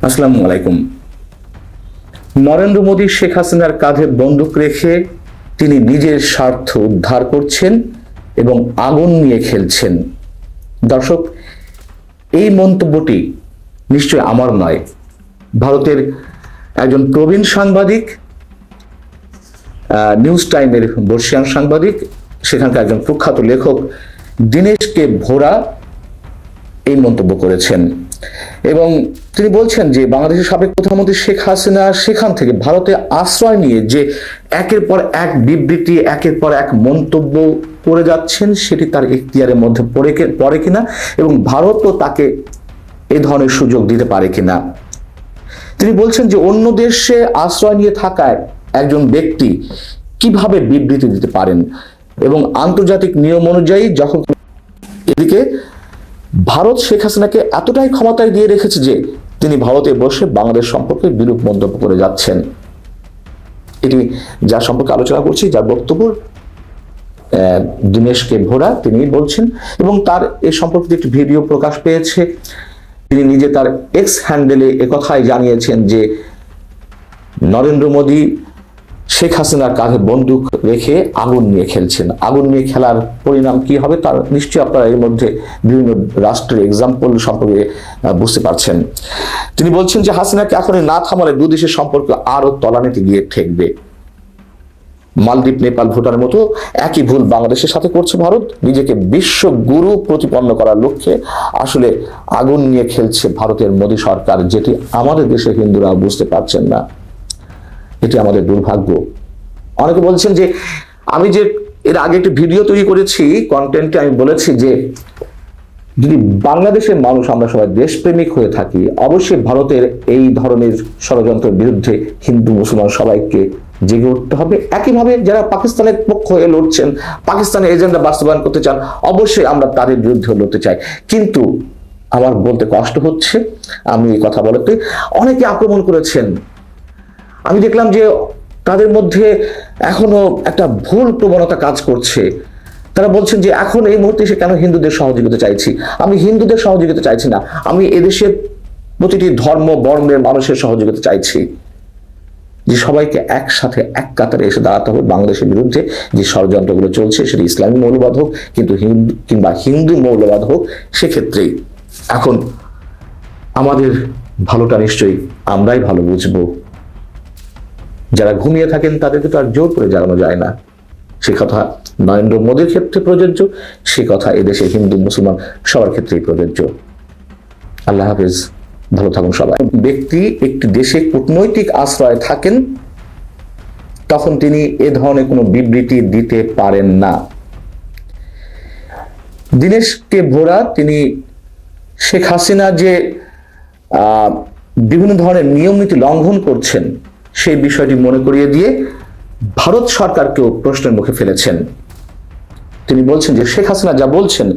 আসসালামু আলাইকুম। নরেন্দ্র মোদী শেখ হাসিনার কাঁধে বন্দুক রেখে তিনি নিজের স্বার্থ উদ্ধার করছেন এবং আগুন নিয়ে খেলছেন। দর্শক, এই মন্তব্যটি নিশ্চয় আমার নয়, ভারতের একজন প্রবীণ সাংবাদিক, নিউজ টাইমের বর্ষিয়ান সাংবাদিক, সেখানকার একজন প্রখ্যাত লেখক দীনেশ কে ভোরা এই মন্তব্য করেছেন এবং তিনি বলছেন যে বাংলাদেশের সাবেক প্রধানমন্ত্রী শেখ হাসিনা সেখান থেকে ভারতে আশ্রয় নিয়ে যে একের পর এক বিবৃতি, একের পর এক মন্তব্য করে যাচ্ছেন, সেটি তার এখতিয়ারের মধ্যে পড়ে কিনা এবং ভারতও তাকে এ ধরনের সুযোগ দিতে পারে কিনা। তিনি বলছেন যে অন্য দেশে আশ্রয় নিয়ে থাকায় একজন ব্যক্তি কিভাবে বিবৃতি দিতে পারেন এবং আন্তর্জাতিক নিয়ম অনুযায়ী যখন এদিকে ভারত শেখ হাসিনাকে এতটাই ক্ষমতায় দিয়ে রেখেছে যে তিনি ভারতে বসে বাংলাদেশ সম্পর্কে বিরূপ মন্তব্য করে যাচ্ছেন। এটি যার সম্পর্কে আলোচনা করছি, যার বক্তব্য দীনেশ কে ভোরা তিনি বলছেন এবং তার এ সম্পর্কিত একটি ভিডিও প্রকাশ পেয়েছে। তিনি নিজে তার এক্স হ্যান্ডেলে একথাই জানিয়েছেন যে নরেন্দ্র মোদী শেখ হাসিনার কাঁধে বন্দুক রেখে আগুন নিয়ে খেলছেন। আগুন নিয়ে খেলার পরিণাম কি হবে তার নিশ্চয়ই আপনারা এর মধ্যে বিভিন্ন রাষ্ট্রের এক্সাম্পল সম্পর্কে বুঝতে পারছেন। তিনি বলছেন যে হাসিনাকে এখনই না থামালে দুই দেশের সম্পর্ক আরো তলানিতে গিয়ে ঠেকবে। মালদ্বীপ, নেপাল, ভুটানের মতো একই ভুল বাংলাদেশের সাথে করছে ভারত। নিজেকে বিশ্ব গুরু প্রতিপন্ন করার লক্ষ্যে আসলে আগুন নিয়ে খেলছে ভারতের মোদী সরকার, যেটি আমাদের দেশের হিন্দুরা বুঝতে পারছেন না। এটি আমাদের দুর্ভাগ্য। অনেকে বলছেন যে আমি যে এর আগে একটি ভিডিও তৈরি করেছি, কন্টেন্টে আমি বলেছি যে যদি বাংলাদেশের মানুষ আমরা সবাই দেশপ্রেমিক হয়ে থাকি, অবশ্যই ভারতের এই ধরনের ষড়যন্ত্রের বিরুদ্ধে হিন্দু মুসলমান সবাইকে জেগে উঠতে হবে। একইভাবে যারা পাকিস্তানের পক্ষ হয়ে লড়ছেন, পাকিস্তানের এজেন্ডা বাস্তবায়ন করতে চান, অবশ্যই আমরা তাদের বিরুদ্ধে লড়তে চাই। কিন্তু আমার বলতে কষ্ট হচ্ছে, আমি এই কথা বলতে অনেকে আক্রমণ করেছেন। আমি দেখলাম যে তাদের মধ্যে এখনো একটা ভুল প্রবণতা কাজ করছে। তারা বলছেন যে এখন এই মুহূর্তে এসে কেন হিন্দুদের সহযোগিতা চাইছি। আমি হিন্দুদের সহযোগিতা চাইছি না, আমি এদেশের প্রতিটি ধর্ম বর্ণের মানুষের সহযোগিতা চাইছি, যে সবাইকে একসাথে এক কাতারে এসে দাঁড়াতে হবে বাংলাদেশের বিরুদ্ধে যে ষড়যন্ত্রগুলো চলছে, সেটি ইসলামী মৌলবাদ হোক কিন্তু হিন্দু মৌলবাদ হোক। সেক্ষেত্রেই এখন আমাদের ভালোটা নিশ্চয়ই আমরাই ভালো বুঝবো। যারা ঘুমিয়ে থাকেন তাদেরকে তো আর জোর করে জাগানো যায় না। সে কথা নরেন্দ্র মোদীর ক্ষেত্রে প্রযোজ্য, সে কথা এদেশে হিন্দু মুসলমান সবার ক্ষেত্রেই প্রযোজ্য। আল্লাহ হাফেজ, ভালো থাকুন সবাই। ব্যক্তি একটি দেশে কূটনৈতিক আশ্রয়ে থাকেন, তখন তিনি এ ধরনের কোনো বিবৃতি দিতে পারেন না। দীনেশ কে ভোরা তিনি শেখ হাসিনা যে বিভিন্ন ধরনের নিয়ম নীতি লঙ্ঘন করছেন সেই বিষয়টি মনে করিয়ে দিয়ে ভারত সরকারকেও প্রশ্নের মুখে ফেলেছেন। তিনি বলছেন যে শেখ হাসিনা যা বলছেন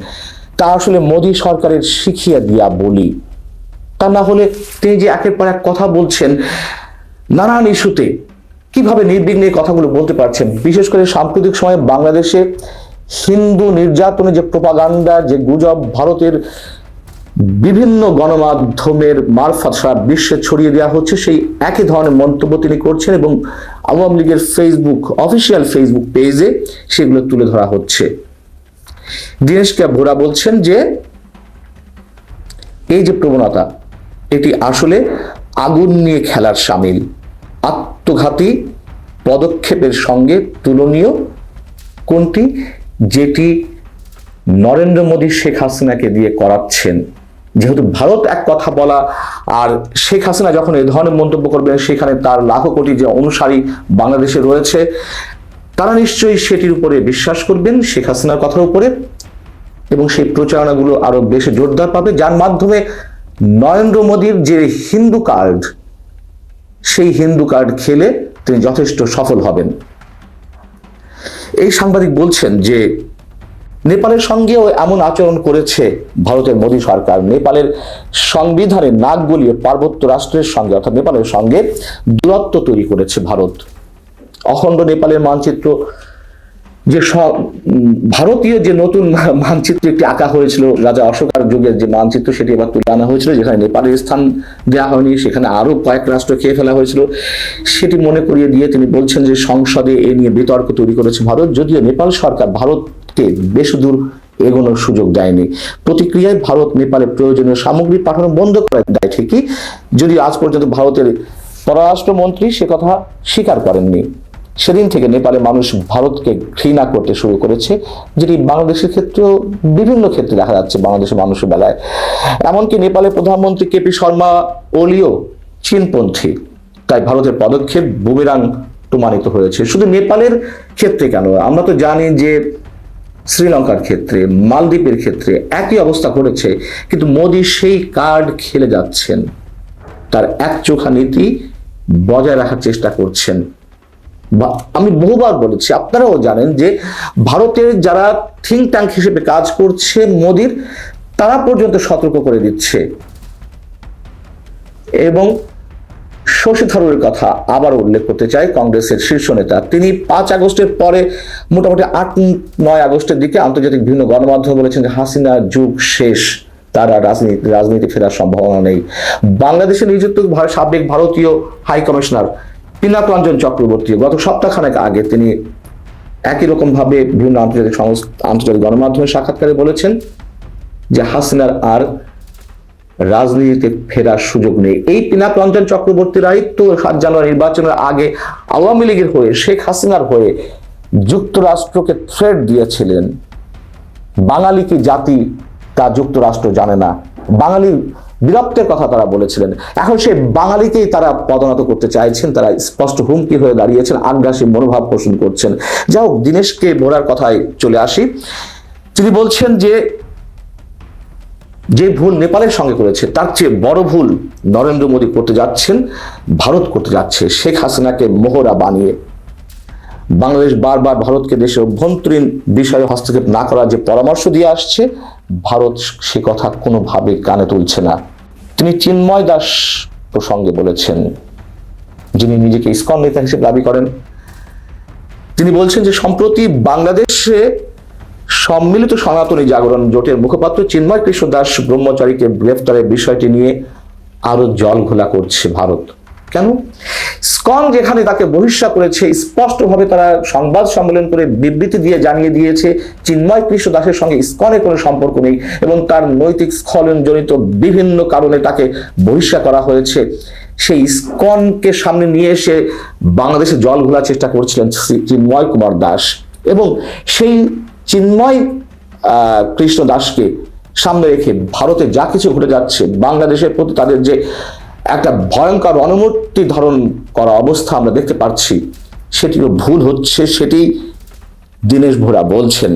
তা আসলে মোদী সরকারের শিখিয়ে দিয়া বলি। তা না হলে তিনি যে একের পর এক কথা বলছেন নানান ইস্যুতে, কিভাবে নির্বিঘ্নে কথাগুলো বলতে পারছেন। বিশেষ করে সাম্প্রতিক সময়ে বাংলাদেশে হিন্দু নির্যাতনের যে প্রোপাগান্ডা, যে গুজব ভারতের বিভিন্ন গণমাধ্যমের মারফত সারা বিশ্বে ছড়িয়ে দেওয়া হচ্ছে, সেই একই ধরনের মন্তব্য তিনি করছেন এবং আওয়ামী লীগের অফিসিয়াল ফেসবুক পেজে সেগুলো তুলে ধরা হচ্ছে। দীনেশ কে ভোরা বলছেন যে এই যে প্রবণতা, এটি আসলে আগুন নিয়ে খেলার শামিল, আত্মঘাতী পদক্ষেপের সঙ্গে তুলনীয়। কোনটি? যেটি নরেন্দ্র মোদী শেখ হাসিনাকে দিয়ে করাচ্ছেন। যেহেতু ভারত এক কথা বলা আর শেখ হাসিনা যখন এই ধরনের মন্তব্য করবেন, সেখানে তার লাখো কোটি যে অনুসারী বাংলাদেশে রয়েছে, তারা নিশ্চয়ই সেটির উপরে বিশ্বাস করবেন, শেখ হাসিনার কথার উপরে, এবং সেই প্রচারণাগুলো আরো বেশি জোরদার পাবে, যার মাধ্যমে নরেন্দ্র মোদীর যে হিন্দু কার্ড, সেই হিন্দু কার্ড খেলে তিনি যথেষ্ট সফল হবেন। এই সাংবাদিক বলছেন যে নেপালের সঙ্গেও এমন আচরণ করেছে ভারতের মোদী সরকার। নেপালের সংবিধানে নাক গলিয়ে পার্বত্য রাষ্ট্রের সঙ্গে অর্থাৎ নেপালের সঙ্গে দূরত্ব তৈরি করেছে ভারত। অখণ্ড নেপালের মানচিত্র যে ভারতীয় যে নতুন মানচিত্র একটি আঁকা হয়েছিল রাজা অশোকার যুগের যে মানচিত্র, সেটি এবার তুলে আনা হয়েছিল, যেখানে নেপালের স্থান দেওয়া হয়নি, সেখানে আরো কয়েক রাষ্ট্র খেয়ে ফেলা হয়েছিল, সেটি মনে করিয়ে দিয়ে তিনি বলছেন যে সংসদে এ নিয়ে বিতর্ক তৈরি করেছে ভারত, যদিও নেপাল সরকার ভারতকে বেশি দূর এগোনোর সুযোগ দেয়নি। প্রতিক্রিয়ায় ভারত নেপালে প্রয়োজনীয় সামগ্রী পাঠানো বন্ধ করে দেয় ঠিকই, যদিও আজ পর্যন্ত ভারতের পররাষ্ট্রমন্ত্রী সে কথা স্বীকার করেননি। সেদিন থেকে নেপালে মানুষ ভারতকে ঘৃণা করতে শুরু করেছে, যেটি বাংলাদেশের ক্ষেত্রেও বিভিন্ন ক্ষেত্রে দেখা যাচ্ছে বাংলাদেশের মানুষের বেলায়। এমনকি নেপালের প্রধানমন্ত্রী কেপি শর্মা ওলিও চীনপন্থী, তাই ভারতের পদক্ষেপ বুমেরাং প্রমাণিত হয়েছে। শুধু নেপালের ক্ষেত্রে কেন, আমরা তো জানি যে শ্রীলঙ্কার ক্ষেত্রে, মালদ্বীপের ক্ষেত্রে একই অবস্থা ঘটেছে, কিন্তু মোদী সেই কার্ড খেলে যাচ্ছেন, তার একচোখা নীতি বজায় রাখার চেষ্টা করছেন। আমি বহুবার বলেছি, আপনারাও জানেন যে ভারতের যারা থিঙ্ক ট্যাঙ্ক হিসেবে কাজ করছে মোদির, তারা পর্যন্ত সতর্ক করে দিচ্ছে। এবং শশী থারুরের কথা আবার উল্লেখ করতে চাই, কংগ্রেসের শীর্ষ নেতা, তিনি 5 আগস্টের পরে মোটামুটি 8-9 আগস্টের দিকে আন্তর্জাতিক বিভিন্ন গণমাধ্যমে বলেছেন যে হাসিনার যুগ শেষ, তার আর রাজনীতি ফেরার সম্ভাবনা নেই। বাংলাদেশে নিযুক্ত সাবেক ভারতীয় হাই কমিশনার পিনাক রঞ্জন চক্রবর্তী গত সপ্তাহখানেক আগে তিনি একই রকম ভাবে বিভিন্ন আন্তর্জাতিক গণমাধ্যমে সাক্ষাৎকারে বলেছেন যে হাসিনার আর রাজনীতিতে ফেরার সুযোগ নেই। এই পিনাক রঞ্জন চক্রবর্তীরাই তো 7 জানুয়ারি নির্বাচনের আগে আওয়ামী লীগের হয়ে, শেখ হাসিনার হয়ে যুক্তরাষ্ট্রকে থ্রেট দিয়েছিলেন। বাঙালি কি জাতি তা যুক্তরাষ্ট্র জানে না, বাঙালির বীরত্বের কথা তারা বলেছিলেন। এখন সেই বাঙালিকেই তারা পদোন্নত করতে চাইছেন, তারা স্পষ্ট হুমকি হয়ে দাঁড়িয়েছেন, আগ্রাসী মনোভাব পোষণ করছেন। যাই হোক, দীনেশকে ভোরার কথায় চলে আসি। তিনি বলছেন যে ভুল নেপালের সঙ্গে করেছে, তার চেয়ে বড় ভুল নরেন্দ্র মোদী করতে যাচ্ছেন, ভারত করতে যাচ্ছে, শেখ হাসিনাকে মোহরা বানিয়ে। বাংলাদেশ বারবার ভারতকে দেশের অভ্যন্তরীণ বিষয়ে হস্তক্ষেপ না করার যে পরামর্শ দিয়ে আসছে, ভারত সে কথা কোনোভাবে কানে তুলছে না। তিনি চিন্ময় দাস প্রসঙ্গে বলেছেন, যিনি নিজেকে ইসকন নেতা হিসেবে দাবি করেন। তিনি বলছেন যে সম্প্রতি বাংলাদেশে সম্মিলিত সনাতনী জাগরণ জোটের মুখপাত্র চিন্ময় কৃষ্ণ দাস ব্রহ্মচারীকে গ্রেফতারের বিষয়টি নিয়ে আরো জল ঘোলা করছে ভারত। কেন? ইসকন যেখানে তাকে বহিষ্কার করেছে, স্পষ্টভাবে তারা সংবাদ সম্মেলন করে বিবৃতি দিয়ে জানিয়ে দিয়েছে চিন্ময় কৃষ্ণ দাসের সঙ্গে ইসকনের কোনো সম্পর্ক নেই এবং তার নৈতিক স্খলন জনিত বিভিন্ন কারণে তাকে বহিষ্কার করা হয়েছে। সেই ইসকনকে সামনে নিয়ে এসে বাংলাদেশে জল ঘোলার চেষ্টা করছিলেন চিন্ময় কুমার দাস, এবং সেই চিন্ময় কৃষ্ণ দাসকে সামনে রেখে ভারতে যা কিছু ঘটে যাচ্ছে, বাংলাদেশের প্রতি তাদের যে একটা ভয়ঙ্কর অনুমতি ধারণ করা অবস্থা আমরা দেখতে পাচ্ছি, সেটিও ভুল হচ্ছে, সেটি দীনেশ ভোরা বলছেন।